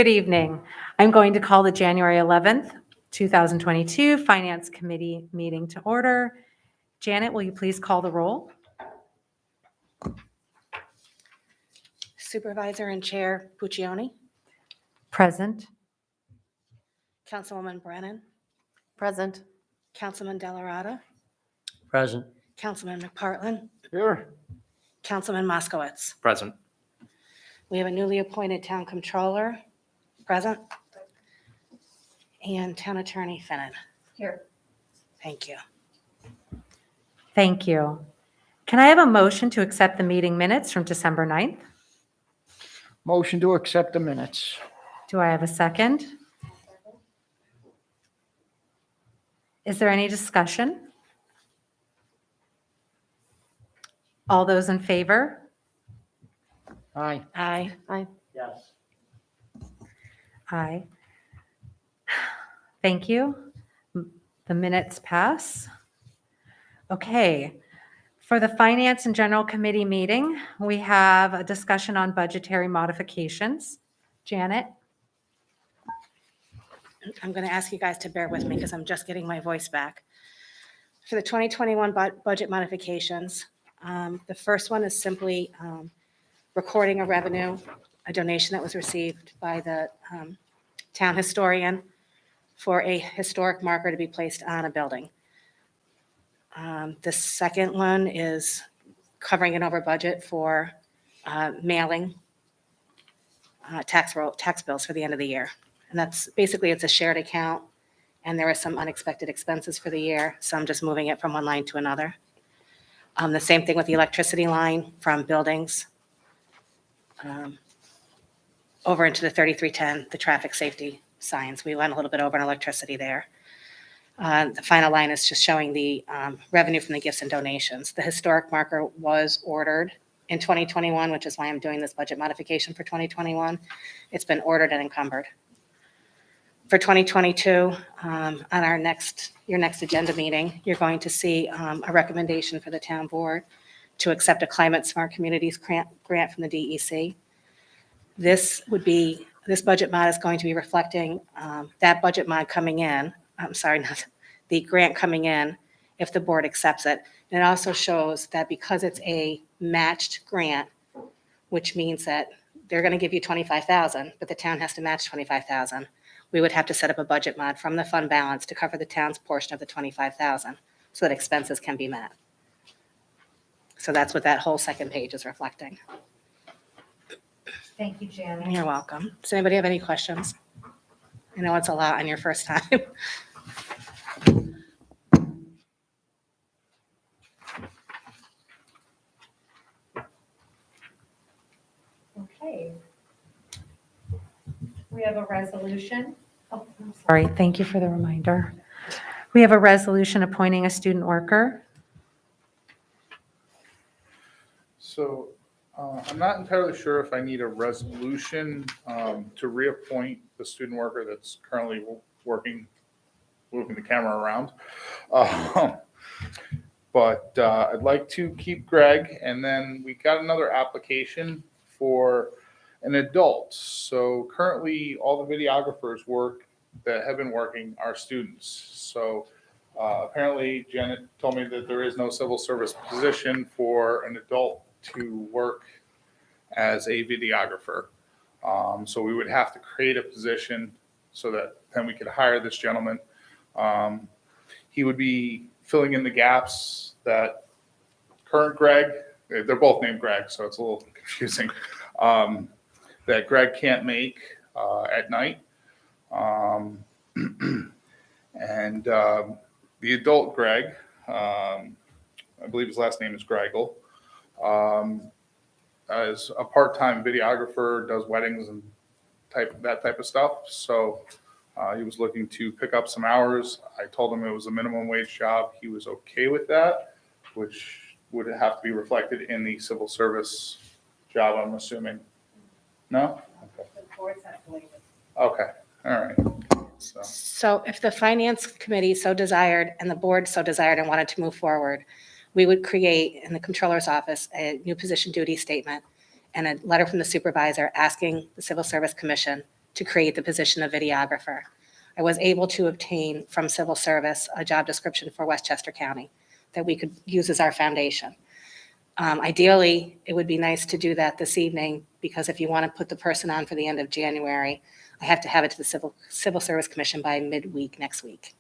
Good evening. I'm going to call the January 11th, 2022 Finance Committee meeting to order. Janet, will you please call the roll? Supervisor and Chair Puccioni, Present. Councilwoman Brennan, Present. Councilman Delarada, Present. Councilman McPartlin, Here. Councilman Moskowitz. Present. We have a newly appointed town controller, present, and town attorney Finnan. Here. Thank you. Thank you. Can I have a motion to accept the meeting minutes from December 9th? Motion to accept the minutes. Do I have a second? Is there any discussion? All those in favor? Aye. Aye. Aye. Yes. Aye. Thank you. The minutes pass. Okay. For the Finance and General Committee meeting, we have a discussion on budgetary modifications. Janet? I'm going to ask you guys to bear with me because I'm just getting my voice back. For the 2021 budget modifications, the first one is simply recording a revenue, a donation that was received by the town historian for a historic marker to be placed on a building. The second one is covering an over budget for mailing tax bills for the end of the year. And that's basically, it's a shared account, and there are some unexpected expenses for the year, so I'm just moving it from one line to another. The same thing with the electricity line from buildings over into the 3310, the traffic safety signs. We went a little bit over in electricity there. The final line is just showing the revenue from the gifts and donations. The historic marker was ordered in 2021, which is why I'm doing this budget modification for 2021. It's been ordered and encumbered. For 2022, on your next agenda meeting, you're going to see a recommendation for the town board to accept a Climate Smart Communities grant from the DEC. This budget mod is going to be reflecting that budget mod coming in. I'm sorry, not the grant coming in if the board accepts it. And it also shows that because it's a matched grant, which means that they're going to give you $25,000, but the town has to match $25,000. We would have to set up a budget mod from the fund balance to cover the town's portion of the $25,000 so that expenses can be met. So that's what that whole second page is reflecting. Thank you, Janet. You're welcome. Does anybody have any questions? I know it's a lot on your first time. Okay. We have a resolution. Oh, I'm sorry. Thank you for the reminder. We have a resolution appointing a student worker. So I'm not entirely sure if I need a resolution to reappoint the student worker that's currently working, moving the camera around. But I'd like to keep Greg, and then we got another application for an adult. So currently, all the videographers that have been working are students. So apparently, Janet told me that there is no civil service position for an adult to work as a videographer. So we would have to create a position so that then we could hire this gentleman. He would be filling in the gaps that current Greg, they're both named Greg, so it's a little confusing, that Greg can't make at night. And the adult Greg, I believe his last name is Greigel, is a part-time videographer, does weddings and that type of stuff. So he was looking to pick up some hours. I told him it was a minimum wage job. He was okay with that, which would have to be reflected in the civil service job, I'm assuming. No? Okay. All right. So if the finance committee so desired and the board so desired and wanted to move forward, we would create in the controller's office a new position duty statement and a letter from the supervisor asking the Civil Service Commission to create the position of videographer. I was able to obtain from civil service a job description for Westchester County that we could use as our foundation. Ideally, it would be nice to do that this evening, because if you want to put the person on for the end of January, I have to have it to the Civil Service Commission by midweek next week.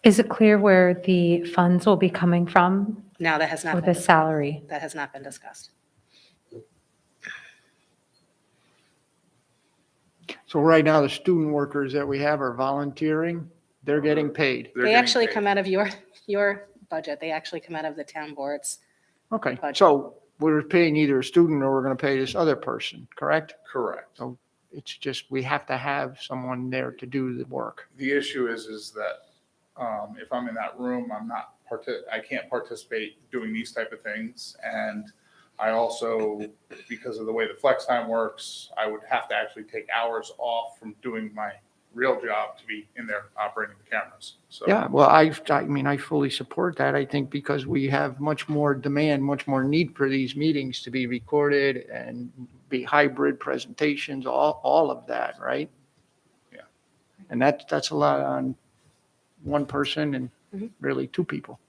Is it clear where the funds will be coming from No, that has for not been the discussed. salary? That has not been discussed. So right now, the student workers that we have are volunteering. They're getting paid. They're They getting actually paid. come out of your budget. They actually come out of the town boards. Okay, Budget. so we're paying either a student or we're going to pay this other person, correct? Correct. So it's just, we have to have someone there to do the work. The issue is that if I'm in that room, I can't participate doing these type of things. And I also, because of the way the flex time works, I would have to actually take hours off from doing my real job to be in there operating the cameras. So Yeah, well, I mean, I fully support that. I think because we have much more demand, much more need for these meetings to be recorded and be hybrid presentations, all of that, right? Yeah. And that's a lot on one person and Mhm. really two people.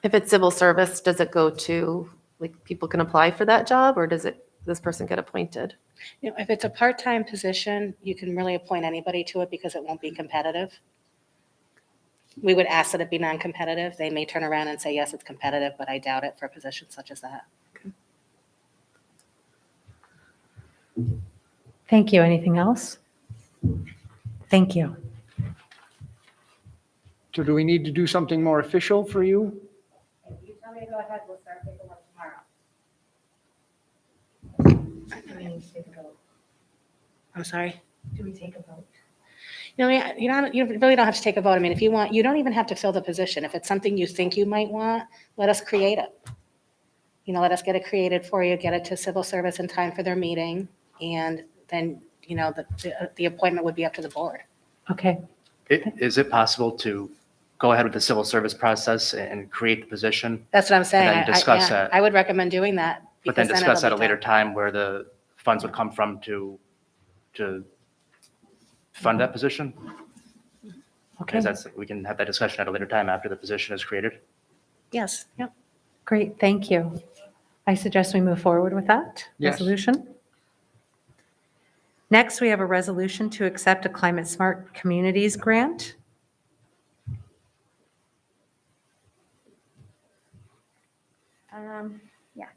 If it's civil service, does it go to, like, people can apply for that job, or does this person get appointed? If it's a part-time position, you can really appoint anybody to it because it won't be competitive. We would ask that it be non-competitive. They may turn around and say, yes, it's competitive, but I doubt it for a position such as that. Thank you. Anything else? Thank you. So do we need to do something more official for you? If you tell me to go ahead, we'll start paperwork tomorrow. Do we need to take a vote? I'm sorry? Do we take a vote? You really don't have to take a vote. I mean, if you want, you don't even have to fill the position. If it's something you think you might want, let us create it. Let us get it created for you, get it to civil service in time for their meeting, and then, the appointment would be up to the board. Okay. Is it possible to go ahead with the civil service process and create the position, That's what I'm saying. then discuss Yeah, that. I would recommend doing that. but then because discuss it'll at a be later done. time where the funds would come from to fund that position? Okay. Because we can have that discussion at a later time after the position is created. Yes, yeah. Great. Thank you. I suggest we move forward with that Yes. resolution. Next, we have a resolution to accept a Climate Smart Communities grant. Yeah.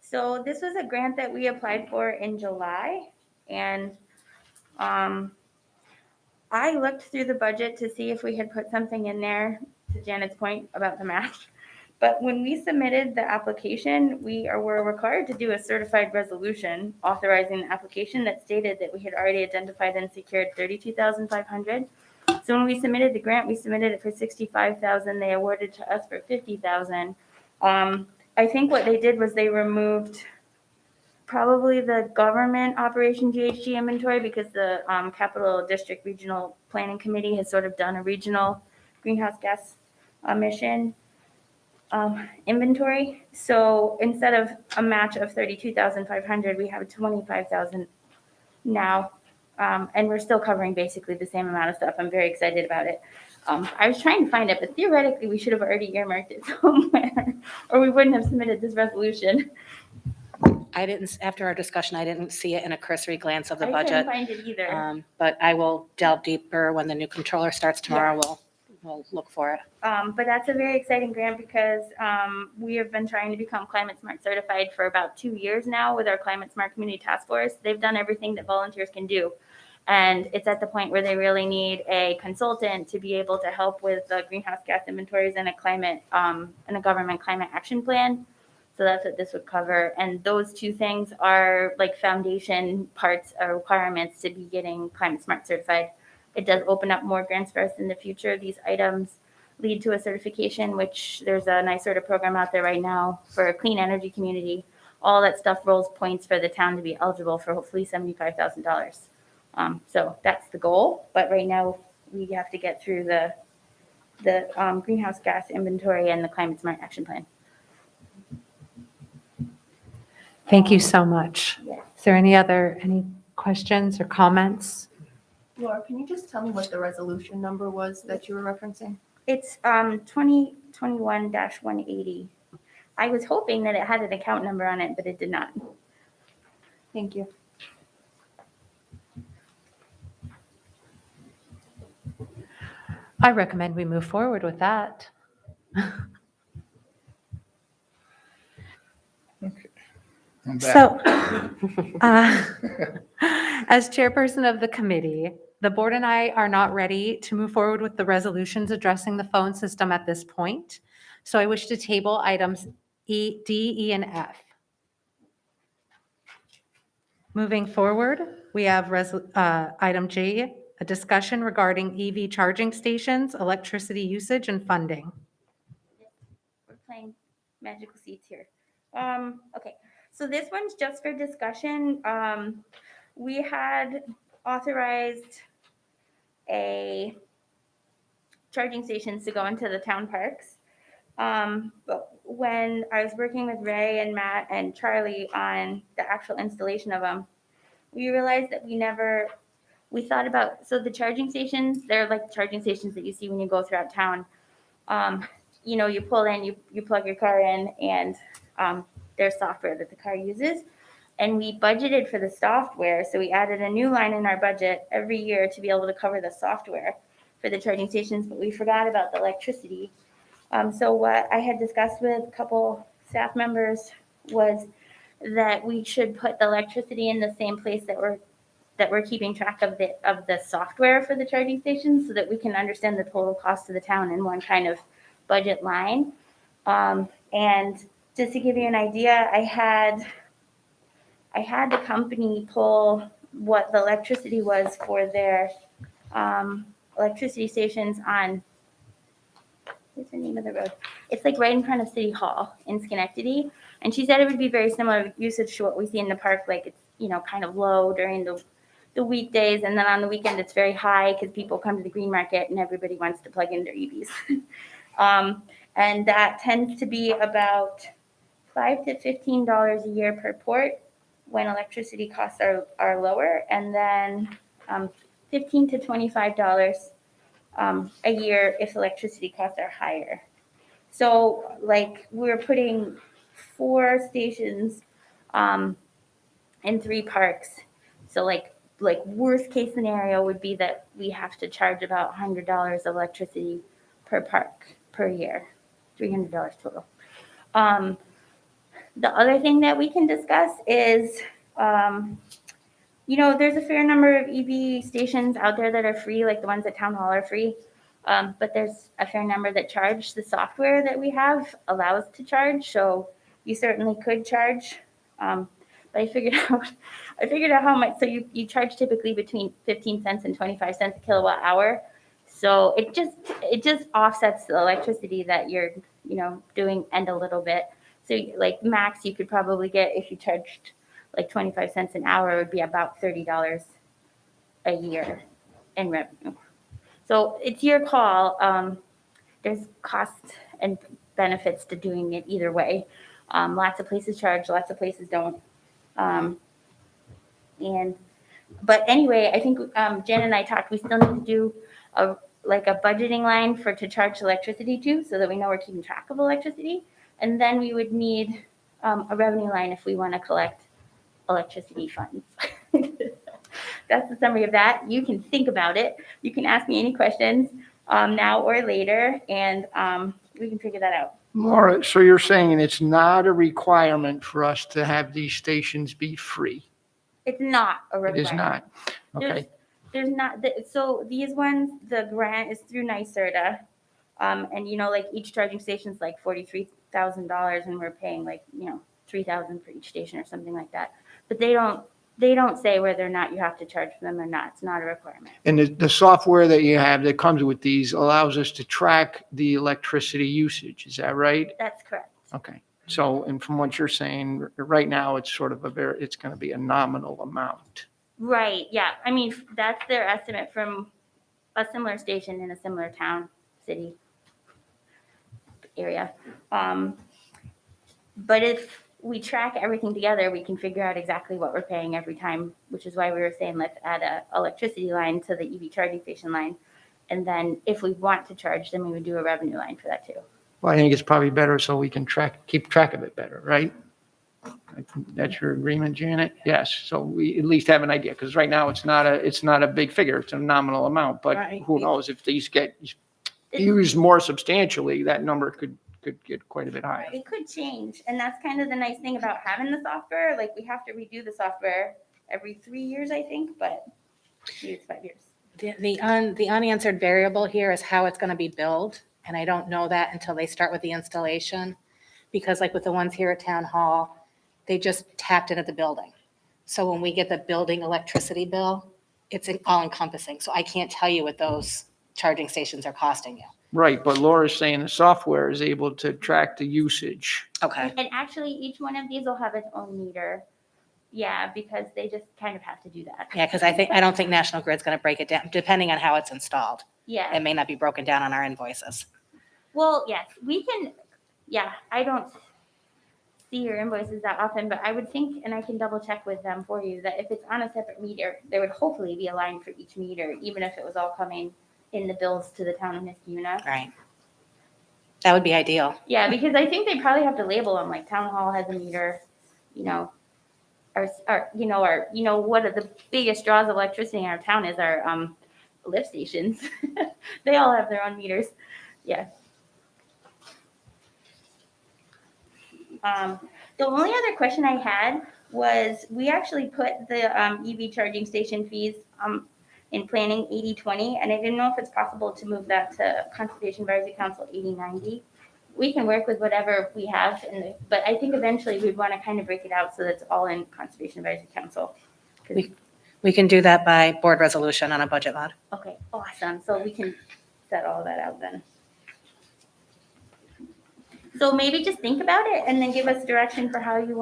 So this was a grant that we applied for in July, and I looked through the budget to see if we had put something in there, to Janet's point about the match. But when we submitted the application, were required to do a certified resolution authorizing the application that stated that we had already identified and secured $32,500. So when we submitted the grant, we submitted it for $65,000. They awarded to us for $50,000. I think what they did was they removed probably the government operation GHG inventory, because the Capital District Regional Planning Committee has sort of done a regional greenhouse gas emission inventory. So instead of a match of $32,500, we have $25,000 now. And we're still covering basically the same amount of stuff. I'm very excited about it. I was trying to find it, but theoretically we should have already earmarked it somewhere, or we wouldn't have submitted this resolution. After our discussion, I didn't see it in a cursory glance of the I couldn't budget. find it either. But I will delve deeper when the new controller starts tomorrow. We'll look for it. But that's a very exciting grant, because we have been trying to become Climate Smart certified for about 2 years now with our Climate Smart Community Task Force. They've done everything that volunteers can do. And it's at the point where they really need a consultant to be able to help with the greenhouse gas inventories and a government climate action plan. So that's what this would cover. And those two things are like foundation parts or requirements to be getting Climate Smart certified. It does open up more grants for us in the future. These items lead to a certification, which there's a nice sort of program out there right now for a clean energy community. All that stuff rolls points for the town to be eligible for hopefully $75,000. So that's the goal. But right now we have to get through the greenhouse gas inventory and the Climate Smart Action Plan. Thank you so much. Yeah. Is there any questions or comments? Laura, can you just tell me what the resolution number was that you were referencing? It's 2021-180. I was hoping that it had an account number on it, but it did not. Thank you. I recommend we move forward with that. I'm back. So, as chairperson of the committee, the board and I are not ready to move forward with the resolutions addressing the phone system at this point. So I wish to table items D, E, and F. Moving forward, we have item G, a discussion regarding EV charging stations, electricity usage, and funding. We're playing magical seats here. Okay, so this one's just for discussion. We had authorized a charging stations to go into the town parks. But when I was working with Ray and Matt and Charlie on the actual installation of them, we realized that we thought about, so the charging stations, they're like charging stations that you see when you go throughout town. You pull in, you plug your car in, and there's software that the car uses. And we budgeted for the software, so we added a new line in our budget every year to be able to cover the software for the charging stations, but we forgot about the electricity. So what I had discussed with a couple staff members was that we should put the electricity in the same place that we're keeping track of the software for the charging stations, so that we can understand the total cost to the town in one kind of budget line. And just to give you an idea, I had the company pull what the electricity was for their electricity stations on, what's the name of the road? It's like right in front of City Hall in Schenectady. And she said it would be very similar usage to what we see in the park, like it's, kind of low during the weekdays, and then on the weekend it's very high because people come to the green market and everybody wants to plug in their EVs. And that tends to be about $5 to $15 a year per port when electricity costs are lower, and then $15 to $25 a year if electricity costs are higher. So like we're putting 4 stations in 3 parks. So like worst case scenario would be that we have to charge about $100 of electricity per park per year, $300 total. The other thing that we can discuss is, there's a fair number of EV stations out there that are free, like the ones at Town Hall are free. But there's a fair number that charge. The software that we have allows to charge, so you certainly could charge. But I figured out how much. So you charge typically between 15 cents and 25 cents a kilowatt hour. So it just offsets the electricity that you're doing and a little bit. So like max you could probably get if you charged like 25 cents an hour would be about $30 a year in revenue. So it's your call. There's costs and benefits to doing it either way. Lots of places charge, lots of places don't. But anyway, I think Jen and I talked. We still need to do a budgeting line to charge electricity to, so that we know we're keeping track of electricity. And then we would need a revenue line if we want to collect electricity funds. That's the summary of that. You can think about it. You can ask me any questions now or later, and we can figure that out. Laura, so you're saying it's not a requirement for us to have these stations be free? It's not a It requirement. is not? Okay. There's not, so these ones, the grant is through NYSERDA. And like each charging station is like $43,000 and we're paying like, $3,000 for each station or something like that. But they don't say whether or not you have to charge for them or not. It's not a requirement. And the software that you have that comes with these allows us to track the electricity usage, is that right? That's correct. Okay. So, and from what you're saying, right now, it's sort of it's going to be a nominal amount. Right, yeah. I mean, that's their estimate from a similar station in a similar town, city, area. But we track everything together, we can figure out exactly what we're paying every time, which is why we were saying let's add a electricity line to the EV charging station line. And then if we want to charge, then we would do a revenue line for that too. Well, I think it's probably better so we can keep track of it better, right? I think that's your agreement, Janet? Yes, so we at least have an idea, because right now it's not a big figure, it's a nominal amount, but Right. who knows if these get used more substantially, that number could get quite a bit higher. It could change, and that's kind of the nice thing about having the software. Like we have to redo the software every 3 years, I think, but maybe it's 5 years. The unanswered variable here is how it's going to be billed, and I don't know that until they start with the installation. Because like with the ones here at Town Hall, they just tapped it at the building. So when we get the building electricity bill, it's all encompassing. So I can't tell you what those charging stations are costing you. Right, but Laura's saying the software is able to track the usage. Okay. And actually, each one of these will have its own meter. Yeah, because they just kind of have to do that. Yeah, because I don't think National Grid's going to break it down, depending on how it's installed. Yeah. It may not be broken down on our invoices. Well, yes, we can. Yeah, I don't see your invoices that often, but I would think, and I can double check with them for you, that if it's on a separate meter, there would hopefully be a line for each meter, even if it was all coming in the bills to the town of Niskuna. Right. That would be ideal. Yeah, because I think they probably have to label them, like town hall has a meter, you know, what are the biggest draws of electricity in our town is our lift stations. They all have their own meters. Yeah. The only other question I had was we actually put the EV charging station fees in planning 80/20, and I didn't know if it's possible to move that to Conservation Advisory Council 80/90. We can work with whatever we have, but I think eventually we'd want to kind of break it out so that it's all in Conservation Advisory Council. We can do that by board resolution on a budget mod. Okay, awesome. So we can set all that out then. So maybe just think about it and then give us direction for how you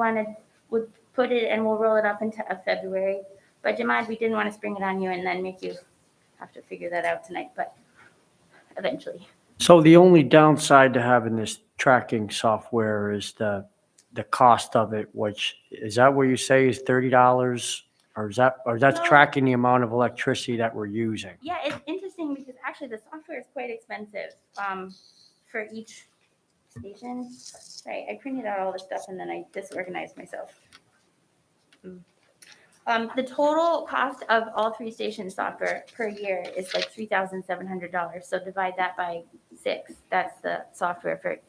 would put it, and we'll roll it up into a February budget mod. We didn't want to spring it on you and then make you have to figure that out tonight, but eventually. So the only downside to having this tracking software is the cost of it, which, is that what you say is $30? Or that's No. tracking the amount of electricity that we're using? Yeah, it's interesting because actually the software is quite expensive for each station. Sorry, I printed out all this stuff and then I disorganized myself. The total cost of all 3 station software per year is like $3,700. So divide that by 6. That's the software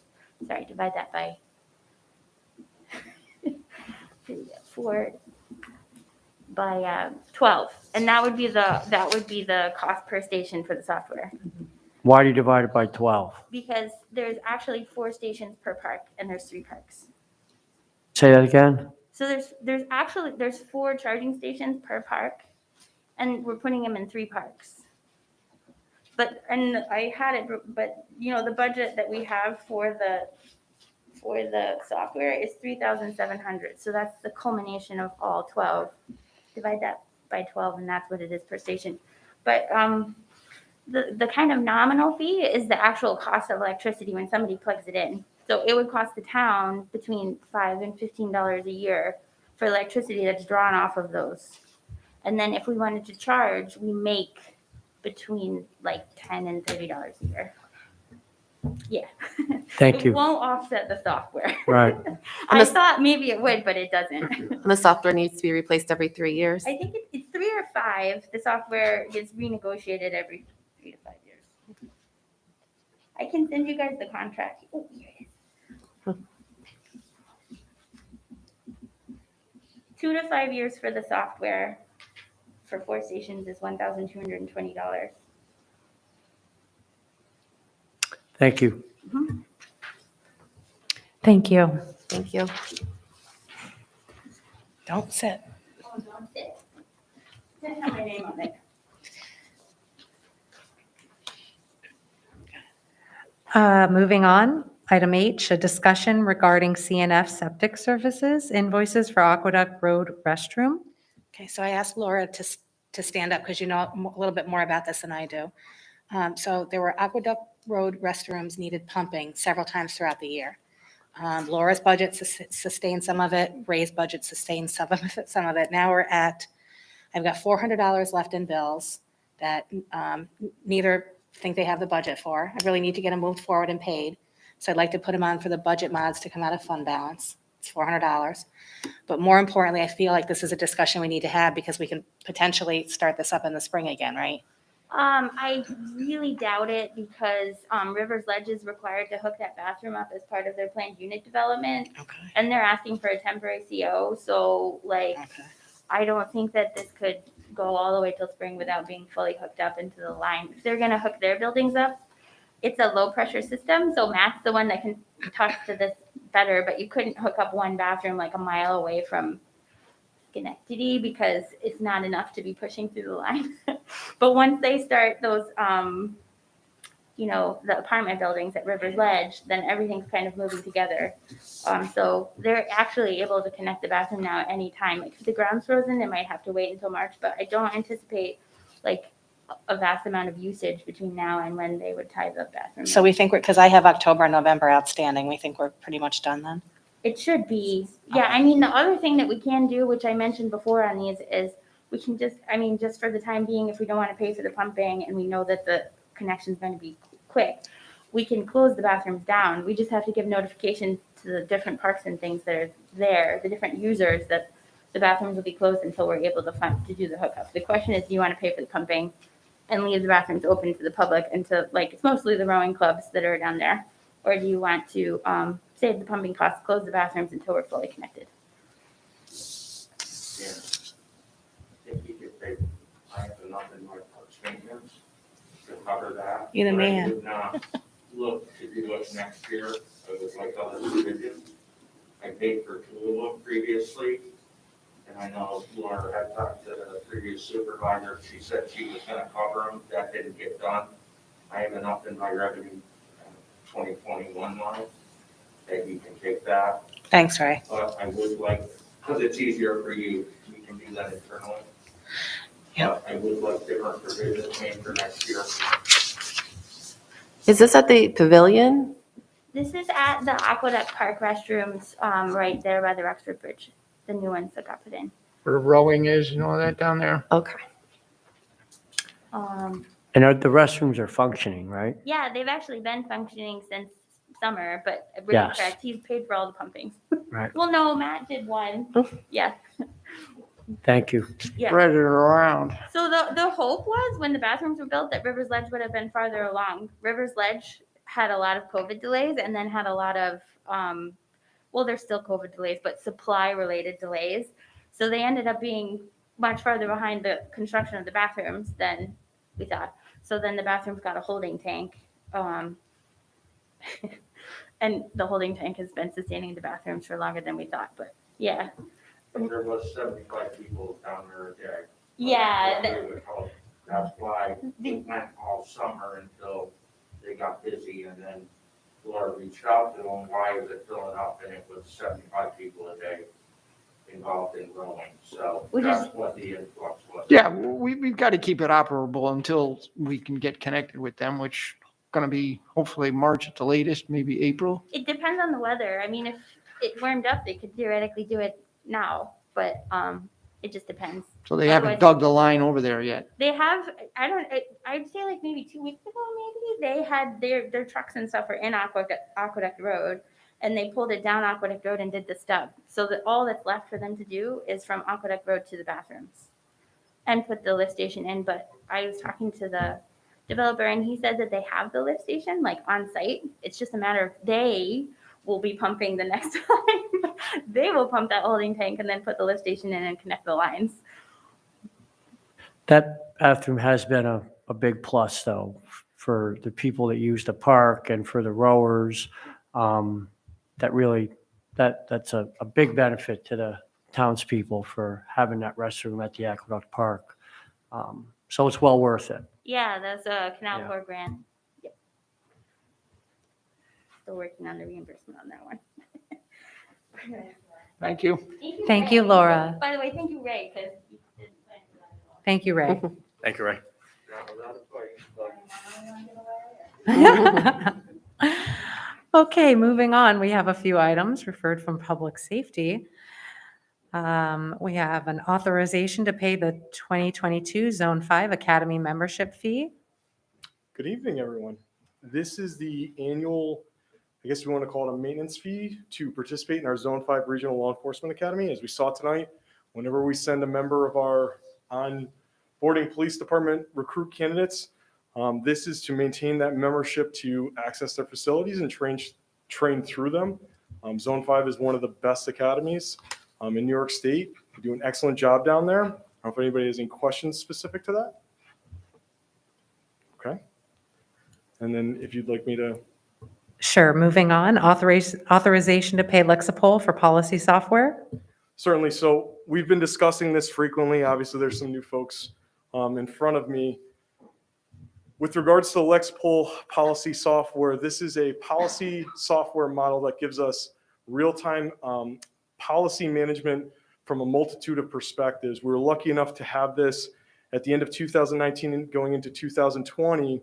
divide that by 4 by 12, and that would be the cost per station for the software. Why do you divide it by 12? Because there's actually 4 stations per park, and there's 3 parks. Say that again? So there's 4 charging stations per park, and we're putting them in 3 parks. But the budget that we have for the software is $3,700. So that's the culmination of all 12. Divide that by 12, and that's what it is per station. But the kind of nominal fee is the actual cost of electricity when somebody plugs it in. So it would cost the town between $5 and $15 a year for electricity that's drawn off of those. And then if we wanted to charge, we make between like $10 and $30 a year. Yeah. Thank It you. won't offset the software. Right. I thought maybe it would, but it doesn't. And the software needs to be replaced every 3 years. I think it's 3 or 5. The software gets renegotiated every 3 to 5 years. I can send you guys the contract. Oh, here it is. 2 to 5 years for the software for 4 stations is $1,220. Thank you. Thank you. Thank you. Don't sit. Oh, don't sit. Didn't have my name on it. Moving on, item H, a discussion regarding CNF septic services, invoices for Aqueduct Road restroom. Okay, so I asked Laura to stand up because you know a little bit more about this than I do. So there were Aqueduct Road restrooms needed pumping several times throughout the year. Laura's budget sustained some of it, Ray's budget sustained some of it. Now we're at, I've got $400 left in bills that neither think they have the budget for. I really need to get them moved forward and paid. So I'd like to put them on for the budget mods to come out of fund balance. It's $400. But more importantly, I feel like this is a discussion we need to have because we can potentially start this up in the spring again, right? I really doubt it because Rivers Ledge is required to hook that bathroom up as part of their planned unit development, Okay. and they're asking for a temporary CO. So, like, Okay. I don't think that this could go all the way till spring without being fully hooked up into the line. If they're gonna hook their buildings up, it's a low pressure system, so Matt's the one that can talk to this better, but you couldn't hook up one bathroom like a mile away from Schenectady because it's not enough to be pushing through the line. But once they start those, the apartment buildings at Rivers Ledge, then everything's kind of moving together. So they're actually able to connect the bathroom now at any time. Like if the ground's frozen, they might have to wait until March, but I don't anticipate like a vast amount of usage between now and when they would tie the bathroom. So we think because I have October and November outstanding, we think we're pretty much done then? It should be. Yeah, I mean, the other thing that we can do, which I mentioned before on these, is we can just for the time being, if we don't want to pay for the pumping and we know that the connection's going to be quick, we can close the bathrooms down. We just have to give notification to the different parks and things that are there, the different users, that the bathrooms will be closed until we're able to do the hookup. The question is, do you want to pay for the pumping and leave the bathrooms open to the public until, like, it's mostly the rowing clubs that are down there? Or do you want to save the pumping costs, close the bathrooms until we're fully connected? Yeah. If you could take, I have enough in my statements to cover that. You're the But I man. would not look to do it next year. I would like other provisions. I paid for two of them previously. And I know Laura had talked to the previous supervisor. She said she was gonna cover them. That didn't get done. I have enough in my revenue 2021 line that you can take that. Thanks, Ray. But I would like, because it's easier for you, we can do that internally. Yep. But I would like different provisions made for next year. Is this at the pavilion? This is at the Aqueduct Park restrooms, right there by the Rexford Bridge, the new ones that got put in. Where rowing is and all that down there. Okay. And the restrooms are functioning, right? Yeah, they've actually been functioning since summer, but really Yes. correct, he's paid for all the pumpings. Right. Well, no, Matt did one. Oh. Yeah, Thank you. yeah. Spread it around. So the hope was when the bathrooms were built that Rivers Ledge would have been farther along. Rivers Ledge had a lot of COVID delays and then had a lot of, well, there's still COVID delays, but supply related delays. So they ended up being much farther behind the construction of the bathrooms than we thought. So then the bathrooms got a holding tank. And the holding tank has been sustaining the bathrooms for longer than we thought, but yeah. And there was 75 people down there a day. Yeah, That's why we went all summer until they got busy and then Laura reached out to them, why is it filling up? And it was 75 people a day involved in rowing. So Which that's is- what the influx was. Yeah, we've got to keep it operable until we can get connected with them, which going to be hopefully March at the latest, maybe April. It depends on the weather. I mean, if it warmed up, they could theoretically do it now, but it just depends. So they haven't Otherwise- dug the line over there yet. They have, I'd say like maybe 2 weeks ago, maybe they had their trucks and stuff were in Aqueduct Road, and they pulled it down Aqueduct Road and did the stub. So that all that's left for them to do is from Aqueduct Road to the bathrooms and put the lift station in. But I was talking to the developer and he said that they have the lift station like on site. It's just a matter of they will be pumping the next time. They will pump that holding tank and then put the lift station in and connect the lines. That bathroom has been a big plus though, for the people that use the park and for the rowers. That really, that's a big benefit to the townspeople for having that restroom at the Aqueduct Park. So it's well worth it. Yeah, that's a Canal Yeah. Corps grant. Yep. Still working on the reimbursement on that one. Thank you. Thank Ray. you, Laura. By the way, thank you, Ray, because you didn't plan for that at all. Thank you, Ray. Thank you, Ray. Now, without a fight, but Okay, moving on, we have a few items referred from public safety. We have an authorization to pay the 2022 Zone 5 Academy membership fee. Good evening, everyone. This is the annual, I guess we want to call it a maintenance fee to participate in our Zone 5 Regional Law Enforcement Academy. As we saw tonight, whenever we send a member of our onboarding police department recruit candidates, this is to maintain that membership to access their facilities and train through them. Zone 5 is one of the best academies in New York State. We do an excellent job down there. I don't know if anybody has any questions specific to that. Okay. And then if you'd like me to, Sure, moving on, authorization to pay Lexipol for policy software. certainly. So we've been discussing this frequently. Obviously, there's some new folks in front of me. With regards to Lexipol policy software, this is a policy software model that gives us real-time policy management from a multitude of perspectives. We were lucky enough to have this at the end of 2019 and going into 2020.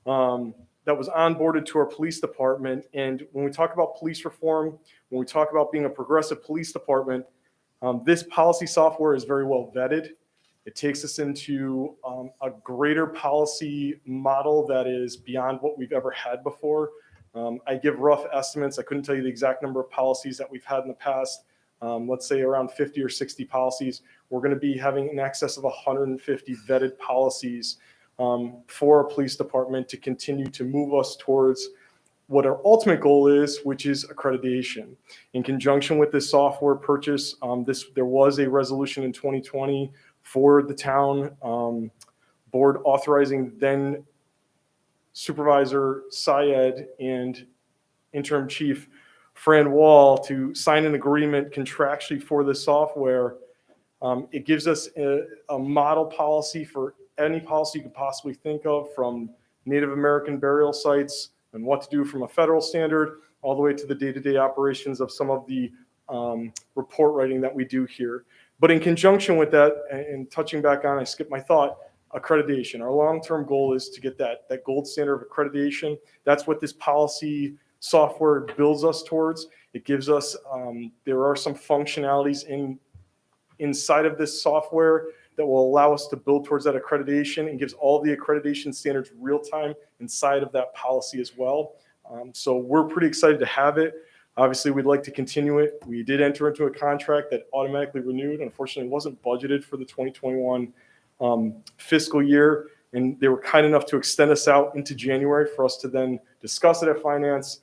That was onboarded to our police department. And when we talk about police reform, when we talk about being a progressive police department, this policy software is very well vetted. It takes us into a greater policy model that is beyond what we've ever had before. I give rough estimates. I couldn't tell you the exact number of policies that we've had in the past. Let's say around 50 or 60 policies. We're going to be having in excess of 150 vetted policies for our police department to continue to move us towards what our ultimate goal is, which is accreditation. In conjunction with this software purchase, there was a resolution in 2020 for the town board authorizing then Supervisor Syed and Interim Chief Fran Wall to sign an agreement contractually for this software. It gives us a model policy for any policy you could possibly think of, from Native American burial sites and what to do from a federal standard, all the way to the day-to-day operations of some of the report writing that we do here. But in conjunction with that, and touching back on, I skipped my thought, accreditation. Our long-term goal is to get that gold standard of accreditation. That's what this policy software builds us towards. It gives us, there are some functionalities inside of this software that will allow us to build towards that accreditation, and gives all the accreditation standards real time inside of that policy as well. So we're pretty excited to have it. Obviously, we'd like to continue it. We did enter into a contract that automatically renewed. Unfortunately, it wasn't budgeted for the 2021 fiscal year, and they were kind enough to extend us out into January for us to then discuss it at finance.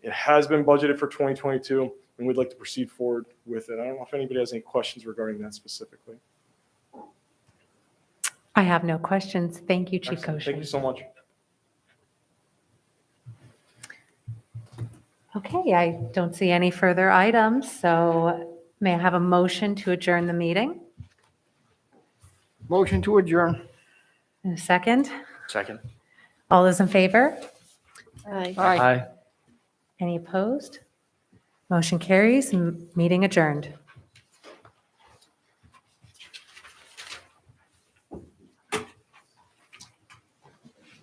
It has been budgeted for 2022, and we'd like to proceed forward with it. I don't know if anybody has any questions regarding that specifically. I have no questions. Thank you, Chief Excellent. Thank you Koshin. so much. Okay, I don't see any further items, so may I have a motion to adjourn the meeting? Motion to adjourn. In a second. Second. All those in favor? Aye. Aye. Any opposed? Motion carries. Meeting adjourned.